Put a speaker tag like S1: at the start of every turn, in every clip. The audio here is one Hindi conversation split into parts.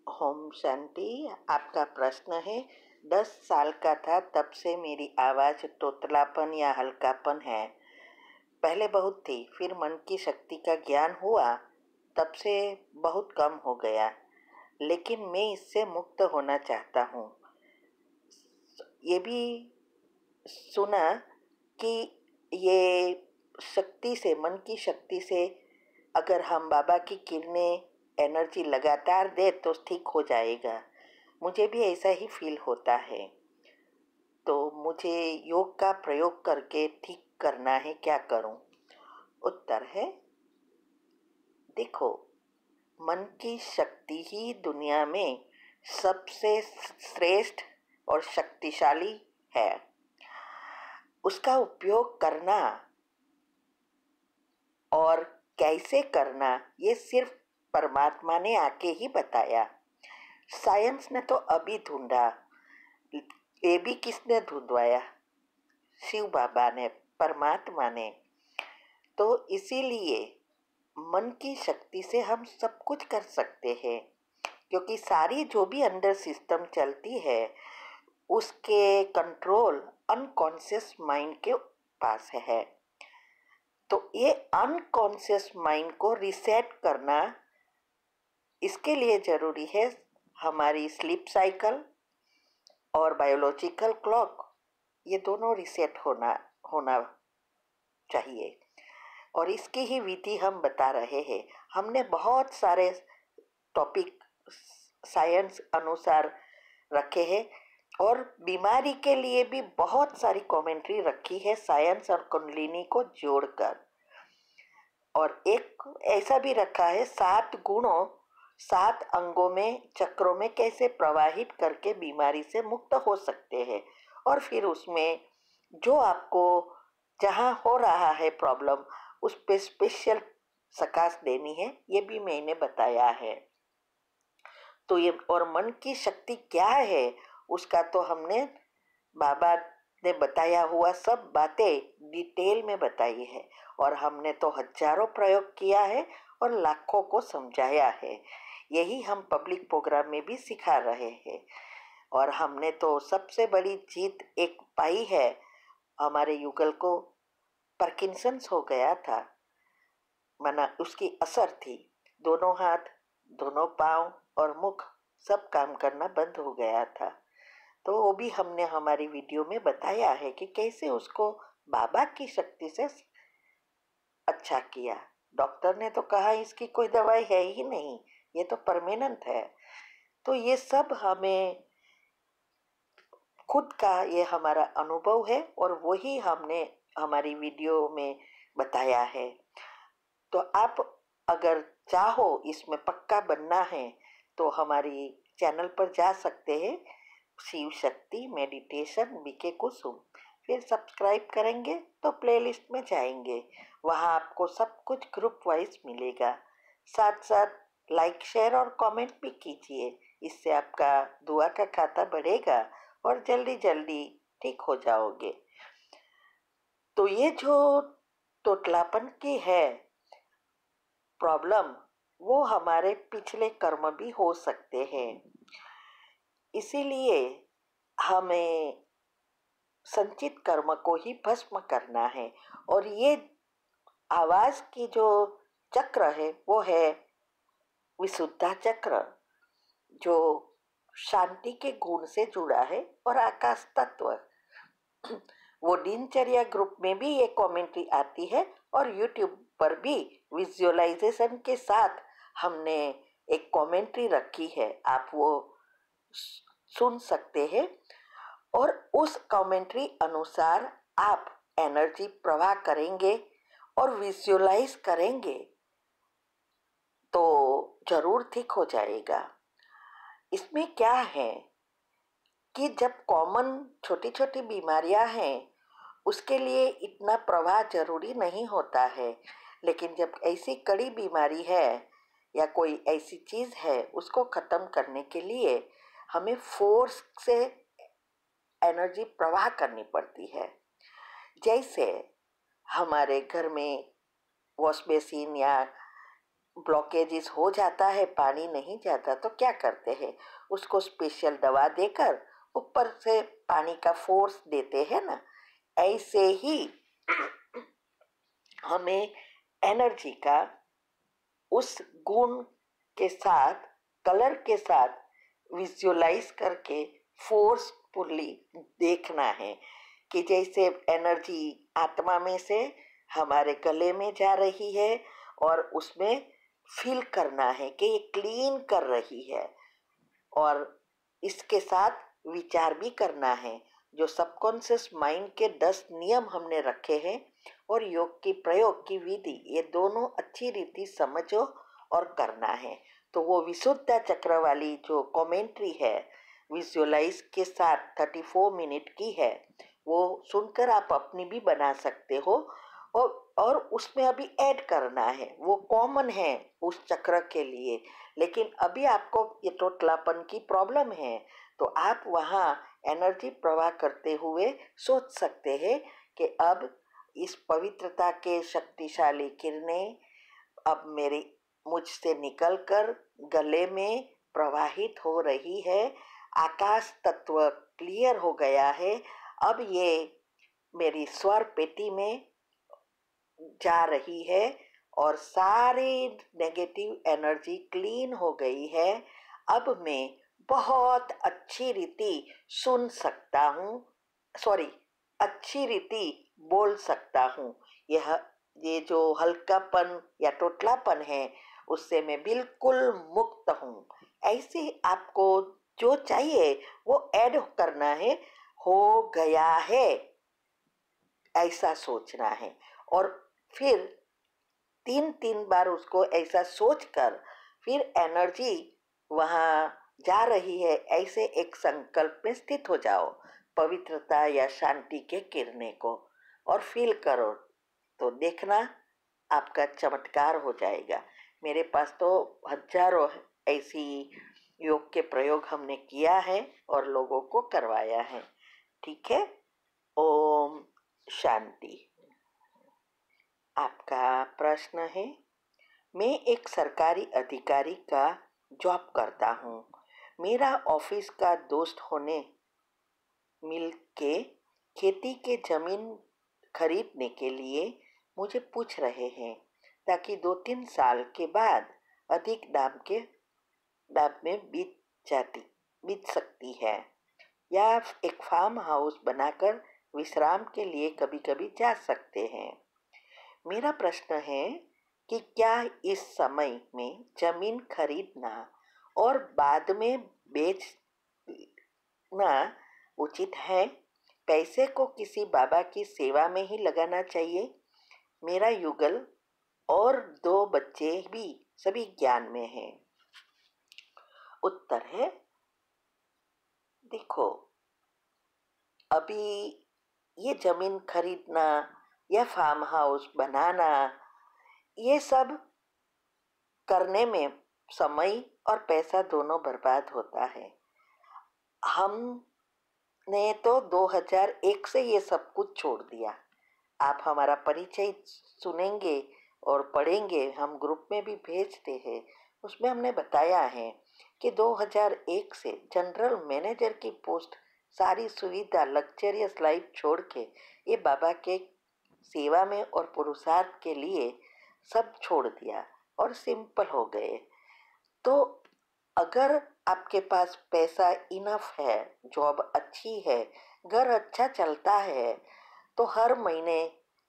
S1: ओम शांति। आपका प्रश्न है, 10 साल का था तब से मेरी आवाज़ तोतलापन या हल्कापन है। पहले बहुत थी, फिर मन की शक्ति का ज्ञान हुआ, तब से बहुत कम हो गया, लेकिन मैं इससे मुक्त होना चाहता हूँ। ये भी सुना कि ये शक्ति से, मन की शक्ति से अगर हम बाबा की किरणें एनर्जी लगातार दे तो ठीक हो जाएगा। मुझे भी ऐसा ही फील होता है। तो मुझे योग का प्रयोग करके ठीक करना है, क्या करूं? उत्तर है, देखो, मन की शक्ति ही दुनिया में सबसे श्रेष्ठ और शक्तिशाली है। उसका उपयोग करना और कैसे करना ये सिर्फ परमात्मा ने आके ही बताया। साइंस ने तो अभी ढूंढा, ये भी किसने ढूंढवाया? शिव बाबा ने, परमात्मा ने। तो इसीलिए मन की शक्ति से हम सब कुछ कर सकते हैं, क्योंकि सारी जो भी अंदर सिस्टम चलती है उसके कंट्रोल अनकॉन्शियस माइंड के पास है। तो ये अनकॉन्शियस माइंड को रिसेट करना, इसके लिए जरूरी है हमारी स्लीप साइकिल और बायोलॉजिकल क्लॉक, ये दोनों रिसेट होना चाहिए। और इसकी ही विधि हम बता रहे हैं। हमने बहुत सारे टॉपिक साइंस अनुसार रखे हैं और बीमारी के लिए भी बहुत सारी कमेंट्री रखी है साइंस और कुंडलिनी को जोड़कर। और एक ऐसा भी रखा है 7 गुणों 7 अंगों में, चक्रों में कैसे प्रवाहित करके बीमारी से मुक्त हो सकते हैं। और फिर उसमें जो आपको जहाँ हो रहा है प्रॉब्लम, उस पे स्पेशल सकाश देनी है, ये भी मैंने बताया है। तो ये और मन की शक्ति क्या है उसका तो हमने, बाबा ने बताया हुआ सब बातें डिटेल में बताई है। और हमने तो हजारों प्रयोग किया है और लाखों को समझाया है। यही हम पब्लिक प्रोग्राम में भी सिखा रहे हैं। और हमने तो सबसे बड़ी जीत एक पाई है। हमारे युगल को पार्किंसंस हो गया था, माना उसकी असर थी। दोनों हाथ, दोनों पाँव और मुख सब काम करना बंद हो गया था। तो वो भी हमने हमारी वीडियो में बताया है कि कैसे उसको बाबा की शक्ति से अच्छा किया। डॉक्टर ने तो कहा इसकी कोई दवाई है ही नहीं, ये तो परमानेंट है। तो ये सब हमें खुद का ये हमारा अनुभव है और वही हमने हमारी वीडियो में बताया है। तो आप अगर चाहो इसमें पक्का बनना है तो हमारी चैनल पर जा सकते हैं, शिव शक्ति मेडिटेशन बीके कुसुम। फिर सब्सक्राइब करेंगे तो प्लेलिस्ट में जाएंगे, वहाँ आपको सब कुछ ग्रुप वाइज मिलेगा। साथ साथ लाइक शेयर और कमेंट भी कीजिए, इससे आपका दुआ का खाता बढ़ेगा और जल्दी जल्दी ठीक हो जाओगे। तो ये जो तोतलापन की है प्रॉब्लम, वो हमारे पिछले कर्म भी हो सकते हैं। इसीलिए हमें संचित कर्म को ही भस्म करना है। और ये आवाज की जो चक्र है वो है विशुद्धा चक्र, जो शांति के गुण से जुड़ा है। और आकाश तत्व, वो दिनचर्या ग्रुप में भी ये कमेंट्री आती है और यूट्यूब पर भी विजुअलाइजेशन के साथ हमने एक कमेंट्री रखी है, आप वो सुन सकते हैं। और उस कमेंट्री अनुसार आप एनर्जी प्रवाह करेंगे और विजुअलाइज करेंगे तो जरूर ठीक हो जाएगा। इसमें क्या है कि जब कॉमन छोटी छोटी बीमारियां हैं उसके लिए इतना प्रवाह जरूरी नहीं होता है, लेकिन जब ऐसी कड़ी बीमारी है या कोई ऐसी चीज़ है उसको ख़त्म करने के लिए हमें फोर्स से एनर्जी प्रवाह करनी पड़ती है। जैसे हमारे घर में वॉश बेसिन या ब्लॉकेजेस हो जाता है, पानी नहीं जाता, तो क्या करते हैं, उसको स्पेशल दवा देकर ऊपर से पानी का फोर्स देते हैं ना। ऐसे ही हमें एनर्जी का उस गुण के साथ, कलर के साथ विजुअलाइज करके फोर्सफुली देखना है कि जैसे एनर्जी आत्मा में से हमारे गले में जा रही है और उसमें फील करना है कि ये क्लीन कर रही है। और इसके साथ विचार भी करना है। जो सबकॉन्शियस माइंड के 10 नियम हमने रखे हैं और योग की प्रयोग की विधि, ये दोनों अच्छी रीति समझो और करना है। तो वो विशुद्ध चक्र वाली जो कमेंट्री है विजुअलाइज के साथ 34 मिनट की है, वो सुनकर आप अपनी भी बना सकते हो। और उसमें अभी ऐड करना है, वो कॉमन है उस चक्र के लिए। लेकिन अभी आपको ये टोटलापन की प्रॉब्लम है, तो आप वहाँ एनर्जी प्रवाह करते हुए सोच सकते हैं कि अब इस पवित्रता के शक्तिशाली किरणें अब मेरी मुझसे निकलकर गले में प्रवाहित हो रही है। आकाश तत्व क्लियर हो गया है। अब ये मेरी स्वर पेटी में जा रही है और सारी नेगेटिव एनर्जी क्लीन हो गई है। अब मैं बहुत अच्छी रीति सुन सकता हूँ, सॉरी, अच्छी रीति बोल सकता हूँ। ये जो हल्कापन या टोटलापन है उससे मैं बिल्कुल मुक्त हूँ। ऐसे आपको जो चाहिए वो ऐड करना है, हो गया है ऐसा सोचना है। और फिर 3 बार उसको ऐसा सोचकर फिर एनर्जी वहाँ जा रही है ऐसे एक संकल्प में स्थित हो जाओ, पवित्रता या शांति के किरणें को, और फील करो। तो देखना आपका चमत्कार हो जाएगा। मेरे पास तो हजारों ऐसी योग के प्रयोग हमने किया है और लोगों को करवाया है। ठीक है। ओम शांति। आपका प्रश्न है, मैं एक सरकारी अधिकारी का जॉब करता हूँ। मेरा ऑफिस का दोस्त होने मिल के खेती के जमीन खरीदने के लिए मुझे पूछ रहे हैं, ताकि 2-3 साल के बाद अधिक दाम में बीत सकती है, या एक फार्म हाउस बनाकर विश्राम के लिए कभी कभी जा सकते हैं। मेरा प्रश्न है कि क्या इस समय में जमीन खरीदना और बाद में बेचना उचित है? पैसे को किसी बाबा की सेवा में ही लगाना चाहिए? मेरा युगल और 2 बच्चे भी सभी ज्ञान में हैं। उत्तर है, देखो, अभी ये जमीन खरीदना या फार्म हाउस बनाना, ये सब करने में समय और पैसा दोनों बर्बाद होता है। हमने तो 2001 से ये सब कुछ छोड़ दिया। आप हमारा परिचय सुनेंगे और पढ़ेंगे, हम ग्रुप में भी भेजते हैं। उसमें हमने बताया है कि 2001 से जनरल मैनेजर की पोस्ट, सारी सुविधा, लग्जरियस लाइफ छोड़ के ये बाबा के सेवा में और पुरुषार्थ के लिए सब छोड़ दिया और सिंपल हो गए। तो अगर आपके पास पैसा इनफ है, जॉब अच्छी है, घर अच्छा चलता है, तो हर महीने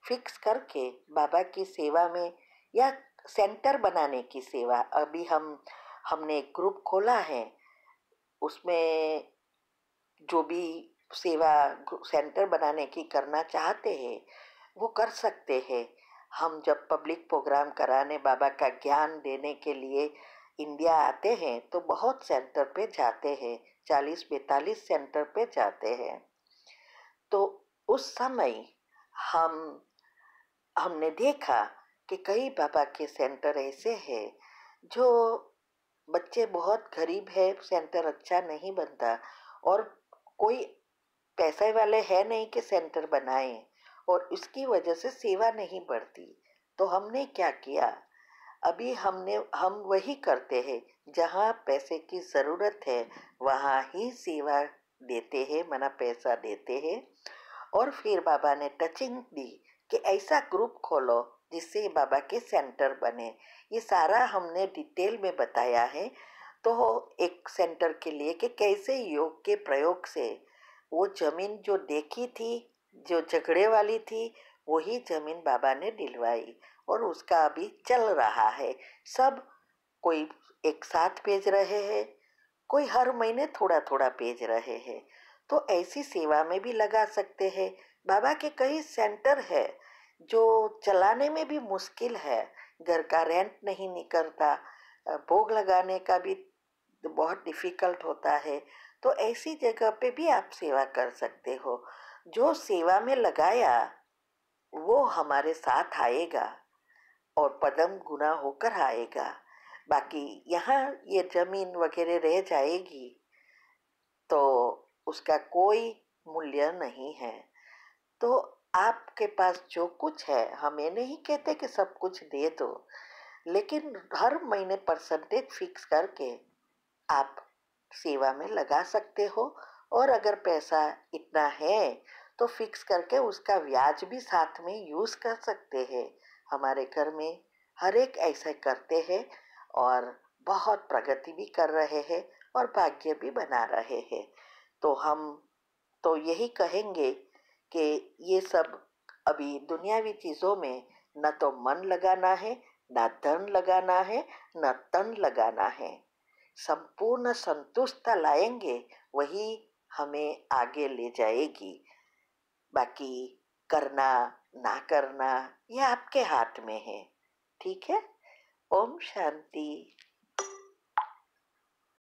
S1: फिक्स करके बाबा की सेवा में या सेंटर बनाने की सेवा, अभी हमने एक ग्रुप खोला है, उसमें जो भी सेवा सेंटर बनाने की करना चाहते हैं वो कर सकते हैं। हम जब पब्लिक प्रोग्राम कराने, बाबा का ज्ञान देने के लिए इंडिया आते हैं तो बहुत सेंटर पे जाते हैं, 40-42 सेंटर पे जाते हैं। तो उस समय हमने देखा कि कई बाबा के सेंटर ऐसे हैं जो बच्चे बहुत गरीब है, सेंटर अच्छा नहीं बनता, और कोई पैसे वाले है नहीं कि सेंटर बनाए, और इसकी वजह से सेवा नहीं बढ़ती। तो हमने क्या किया, अभी हम वही करते हैं, जहाँ पैसे की ज़रूरत है वहाँ ही सेवा देते हैं, मना पैसा देते हैं। और फिर बाबा ने टचिंग दी कि ऐसा ग्रुप खोलो जिससे बाबा के सेंटर बने। ये सारा हमने डिटेल में बताया है। तो एक सेंटर के लिए कि कैसे योग के प्रयोग से वो जमीन जो देखी थी, जो झगड़े वाली थी, वही जमीन बाबा ने दिलवाई और उसका अभी चल रहा है। सब कोई एक साथ भेज रहे हैं, कोई हर महीने थोड़ा थोड़ा भेज रहे हैं। तो ऐसी सेवा में भी लगा सकते हैं। बाबा के कई सेंटर है जो चलाने में भी मुश्किल है, घर का रेंट नहीं निकलता, भोग लगाने का भी बहुत डिफिकल्ट होता है। तो ऐसी जगह पे भी आप सेवा कर सकते हो। जो सेवा में लगाया वो हमारे साथ आएगा और पदम गुना होकर आएगा। बाकी यहाँ ये जमीन वगैरह रह जाएगी तो उसका कोई मूल्य नहीं है। तो आपके पास जो कुछ है, हम ये नहीं कहते कि सब कुछ दे दो, लेकिन हर महीने परसेंटेज फिक्स करके आप सेवा में लगा सकते हो। और अगर पैसा इतना है तो फिक्स करके उसका ब्याज भी साथ में यूज़ कर सकते हैं। हमारे घर में हर एक ऐसा करते हैं और बहुत प्रगति भी कर रहे हैं और भाग्य भी बना रहे हैं। तो हम तो यही कहेंगे कि ये सब अभी दुनियावी चीज़ों में न तो मन लगाना है, न धन लगाना है, न तन लगाना है। संपूर्ण संतुष्टता लाएंगे, वही हमें आगे ले जाएगी। बाकी करना ना करना ये आपके हाथ में है। ठीक है। ओम शांति।